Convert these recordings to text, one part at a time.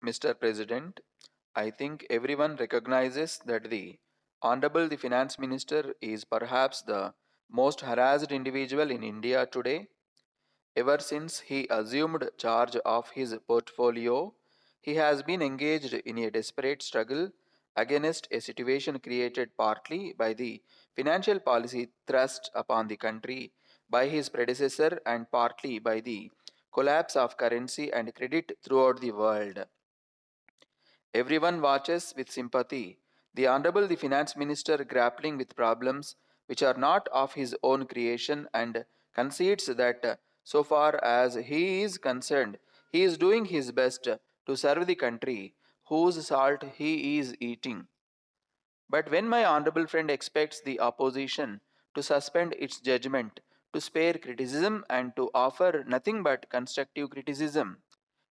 Mr. President, I think everyone recognizes that the Honorable the Finance Minister is perhaps the most harassed individual in India today. Ever since he assumed charge of his portfolio, he has been engaged in a desperate struggle against a situation created partly by the financial policy thrust upon the country by his predecessor and partly by the collapse of currency and credit throughout the world. Everyone watches with sympathy the Honorable the Finance Minister grappling with problems which are not of his own creation and concedes that so far as he is concerned, he is doing his best to serve the country whose salt he is eating. But when my honorable friend expects the opposition to suspend its judgment, to spare criticism, and to offer nothing but constructive criticism,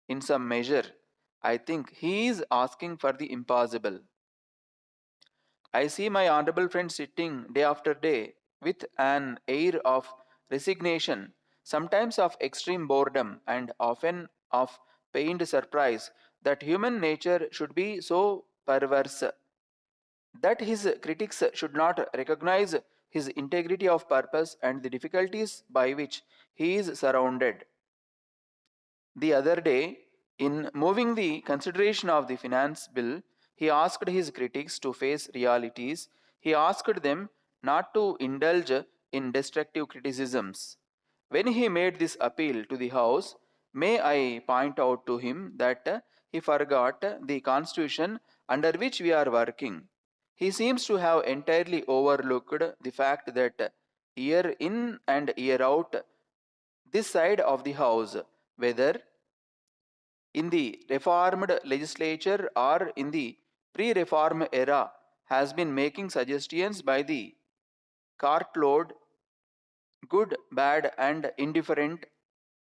in some measure, I think he is asking for the impossible. I see my honorable friend sitting day after day with an air of resignation, sometimes of extreme boredom, and often of pained surprise that human nature should be so perverse that his critics should not recognize his integrity of purpose and the difficulties by which he is surrounded. The other day, in moving the consideration of the finance bill, he asked his critics to face realities. He asked them not to indulge in destructive criticisms. When he made this appeal to the House, may I point out to him that he forgot the constitution under which we are working. He seems to have entirely overlooked the fact that year in and year out, this side of the House, whether in the reformed legislature or in the pre reform era, has been making suggestions by the cartload, good, bad, and indifferent,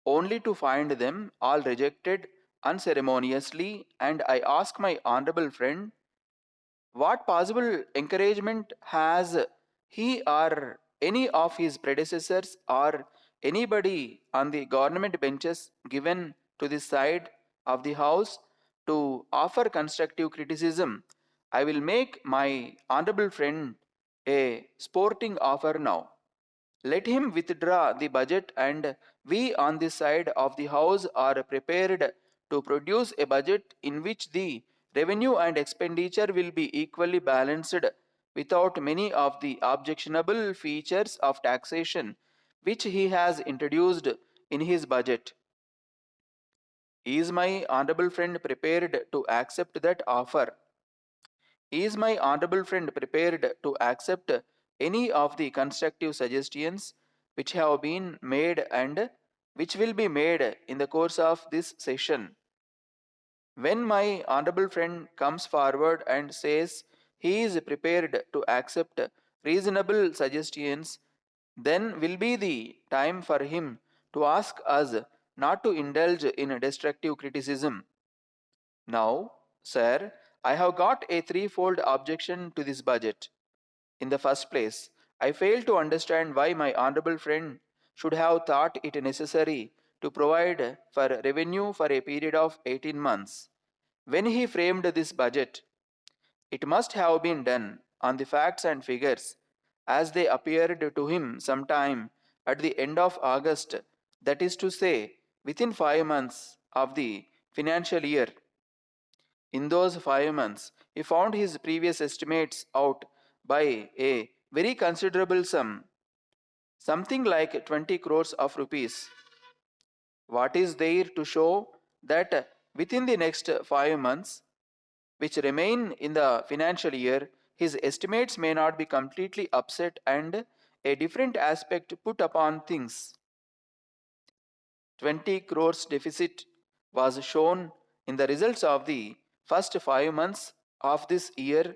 only to find them all rejected unceremoniously. And I ask my honorable friend, what possible encouragement has he or any of his predecessors or anybody on the government benches given to this side of the house to offer constructive criticism? I will make my honorable friend a sporting offer now. Let him withdraw the budget, and we on this side of the house are prepared to produce a budget in which the revenue and expenditure will be equally balanced without many of the objectionable features of taxation which he has introduced in his budget. Is my honorable friend prepared to accept that offer? Is my honorable friend prepared to accept any of the constructive suggestions which have been made and which will be made in the course of this session? When my honorable friend comes forward and says he is prepared to accept reasonable suggestions, then will be the time for him to ask us not to indulge in destructive criticism. Now, sir, I have got a threefold objection to this budget. In the first place, I fail to understand why my honorable friend should have thought it necessary to provide for revenue for a period of 18 months. When he framed this budget, it must have been done on the facts and figures as they appeared to him sometime at the end of August, that is to say, within 5 months of the financial year. In those 5 months, he found his previous estimates out by a very considerable sum, something like 20 crores of rupees. What is there to show that within the next 5 months, which remain in the financial year, his estimates may not be completely upset and a different aspect put upon things? 20 crores deficit was shown in the results of the first 5 months of this year.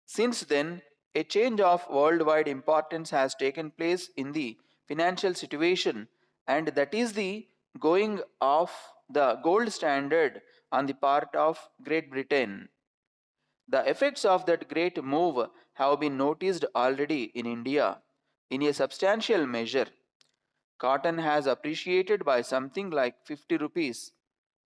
Since then, a change of worldwide importance has taken place in the financial situation, and that is the going off the gold standard on the part of Great Britain. The effects of that great move have been noticed already in India in a substantial measure. Cotton has appreciated by something like 50 rupees.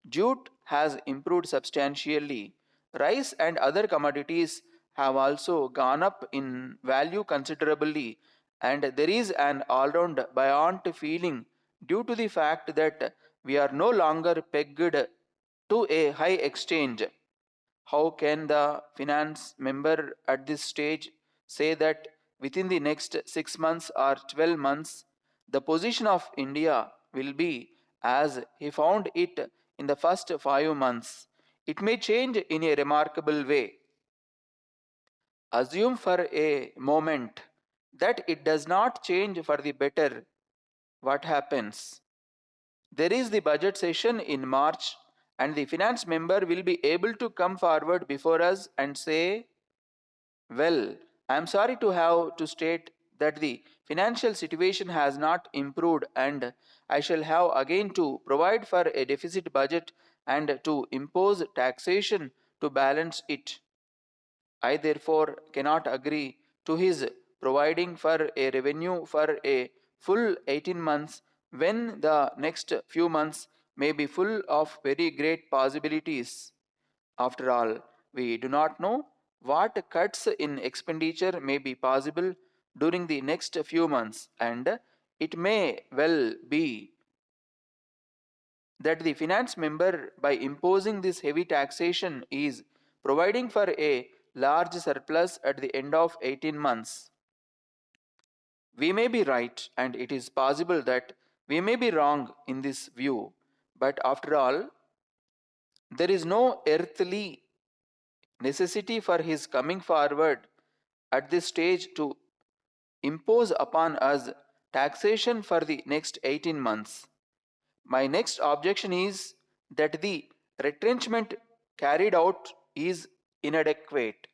Jute has improved substantially. Rice and other commodities have also gone up in value considerably, and there is an all round buoyant feeling due to the fact that we are no longer pegged to a high exchange. How can the finance member at this stage say that within the next 6 months or 12 months the position of India will be as he found it in the first 5 months? It may change in a remarkable way. Assume for a moment that it does not change for the better. What happens? There is the budget session in March, and the finance member will be able to come forward before us and say, well, I am sorry to have to state that the financial situation has not improved, and I shall have again to provide for a deficit budget and to impose taxation to balance it. I therefore cannot agree to his providing for a revenue for a full 18 months when the next few months may be full of very great possibilities. After all, we do not know what cuts in expenditure may be possible during the next few months, and it may well be that the finance member, by imposing this heavy taxation, is providing for a large surplus at the end of 18 months. We may be right, and it is possible that we may be wrong in this view, but after all, there is no earthly necessity for his coming forward at this stage to impose upon us taxation for the next 18 months. My next objection is that the retrenchment carried out is inadequate.